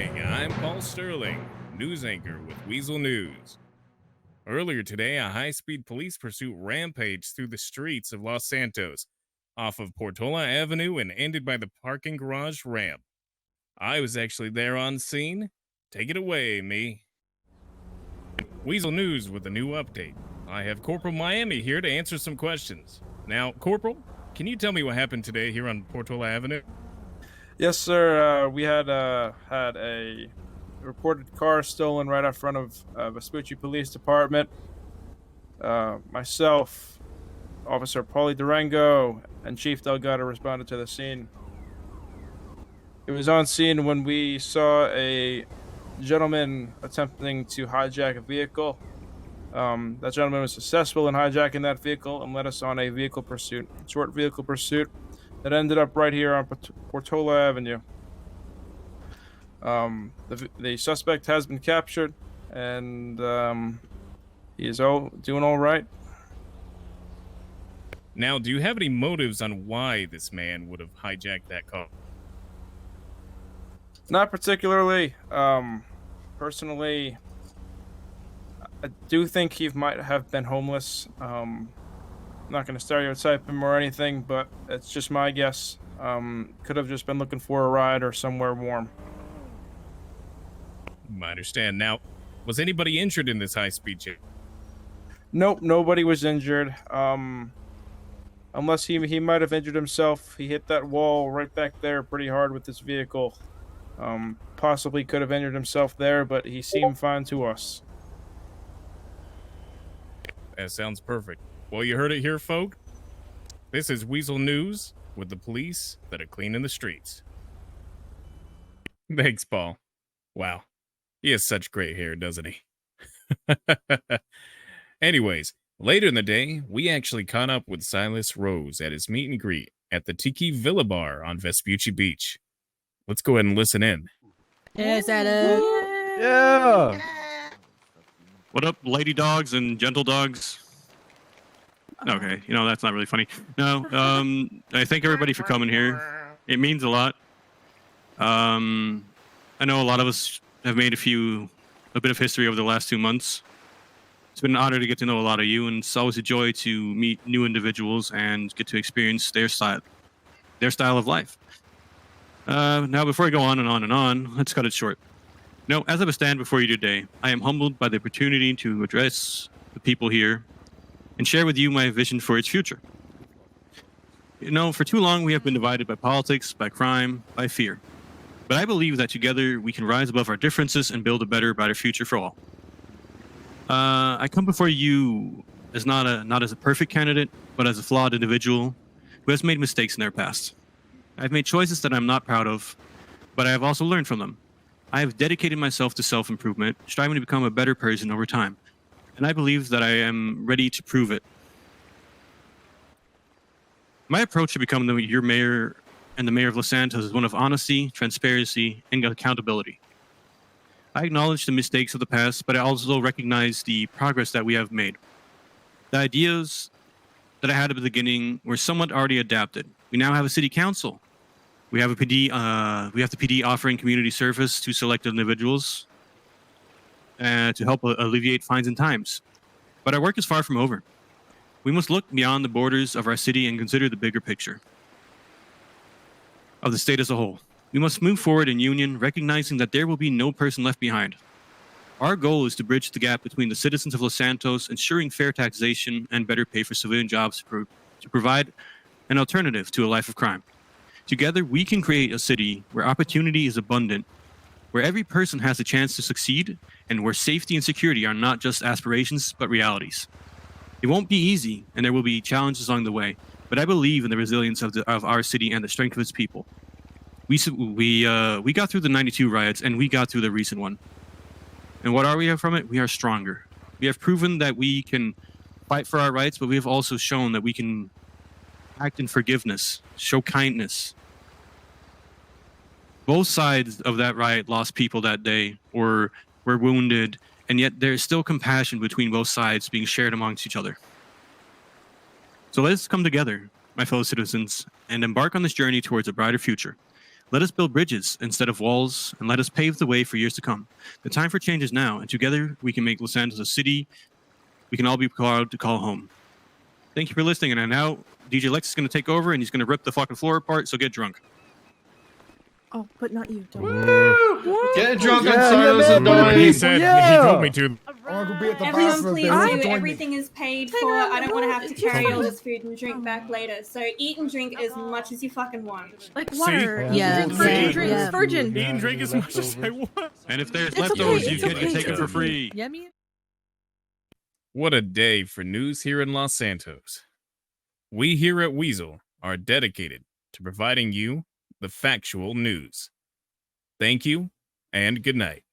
morning. I'm Paul Sterling, news anchor with Weazel News. Earlier today, a high-speed police pursuit rampaged through the streets of Los Santos, off of Portola Avenue and ended by the parking garage ramp. I was actually there on scene. Take it away, me. Weazel News with a new update. I have Corporal Miami here to answer some questions. Now, Corporal, can you tell me what happened today here on Portola Avenue? Yes, sir. We had a reported car stolen right out front of Vespucci Police Department. Myself, Officer Paulie Durango, and Chief Delgado responded to the scene. It was on scene when we saw a gentleman attempting to hijack a vehicle. That gentleman was successful in hijacking that vehicle and led us on a short vehicle pursuit that ended up right here on Portola Avenue. The suspect has been captured, and he is doing all right. Now, do you have any motives on why this man would have hijacked that car? Not particularly. Personally, I do think he might have been homeless. I'm not going to stereotype him or anything, but it's just my guess. Could have just been looking for a ride or somewhere warm. I understand. Now, was anybody injured in this high-speed chase? Nope, nobody was injured. Unless he might have injured himself. He hit that wall right back there pretty hard with his vehicle. Possibly could have injured himself there, but he seemed fine to us. That sounds perfect. Well, you heard it here, folk. This is Weazel News with the police that are cleaning the streets. Thanks, Paul. Wow. He has such great hair, doesn't he? Anyways, later in the day, we actually caught up with Silas Rose at his meet and greet at the Tiki Villa Bar on Vespucci Beach. Let's go ahead and listen in. Hey, Silas. Yeah. What up, lady dogs and gentle dogs? Okay, that's not really funny. No, I thank everybody for coming here. It means a lot. I know a lot of us have made a bit of history over the last 2 months. It's been an honor to get to know a lot of you, and it's always a joy to meet new individuals and get to experience their style of life. Now, before I go on and on and on, let's cut it short. As I stand before you today, I am humbled by the opportunity to address the people here and share with you my vision for its future. For too long we have been divided by politics, by crime, by fear. But I believe that together we can rise above our differences and build a better, brighter future for all. I come before you as not as a perfect candidate, but as a flawed individual who has made mistakes in their past. I've made choices that I'm not proud of, but I have also learned from them. I have dedicated myself to self-improvement, striving to become a better person over time. And I believe that I am ready to prove it. My approach to becoming your mayor and the mayor of Los Santos is one of honesty, transparency, and accountability. I acknowledge the mistakes of the past, but I also recognize the progress that we have made. The ideas that I had at the beginning were somewhat already adapted. We now have a city council. We have a PD. We have the PD offering community service to selected individuals to help alleviate fines and times. But our work is far from over. We must look beyond the borders of our city and consider the bigger picture of the state as a whole. We must move forward in union, recognizing that there will be no person left behind. Our goal is to bridge the gap between the citizens of Los Santos, ensuring fair taxation and better pay for civilian jobs to provide an alternative to a life of crime. Together, we can create a city where opportunity is abundant, where every person has a chance to succeed, and where safety and security are not just aspirations, but realities. It won't be easy, and there will be challenges along the way, but I believe in the resilience of our city and the strength of its people. We got through the 92 riots, and we got through the recent one. And what are we from it? We are stronger. We have proven that we can fight for our rights, but we have also shown that we can act in forgiveness, show kindness. Both sides of that riot lost people that day or were wounded, and yet there is still compassion between both sides being shared amongst each other. So let's come together, my fellow citizens, and embark on this journey towards a brighter future. Let us build bridges instead of walls, and let us pave the way for years to come. The time for change is now, and together we can make Los Santos a city we can all be proud to call home. Thank you for listening, and now DJ Lex is going to take over, and he's going to rip the fucking floor apart, so get drunk. Oh, but not you. Don't. Get drunk on Yeah, Sardo's yeah, and man. dying. He said he told me to. I want to be at the Everyone bathroom. please They won't do. join me. Everything is paid for. I don't want to have to carry all this food and drink back later. So eat and drink as much as you fucking want. Like water. See? Yeah, Yeah, virgin yeah, drinks, yeah. virgin. Eat and drink as much as I want. And if there's It's okay, leftovers, it's you can okay. take it for free. Yummy. What a day for news here in Los Santos. We here at Weazel are dedicated to providing you the factual news. Thank you and good night.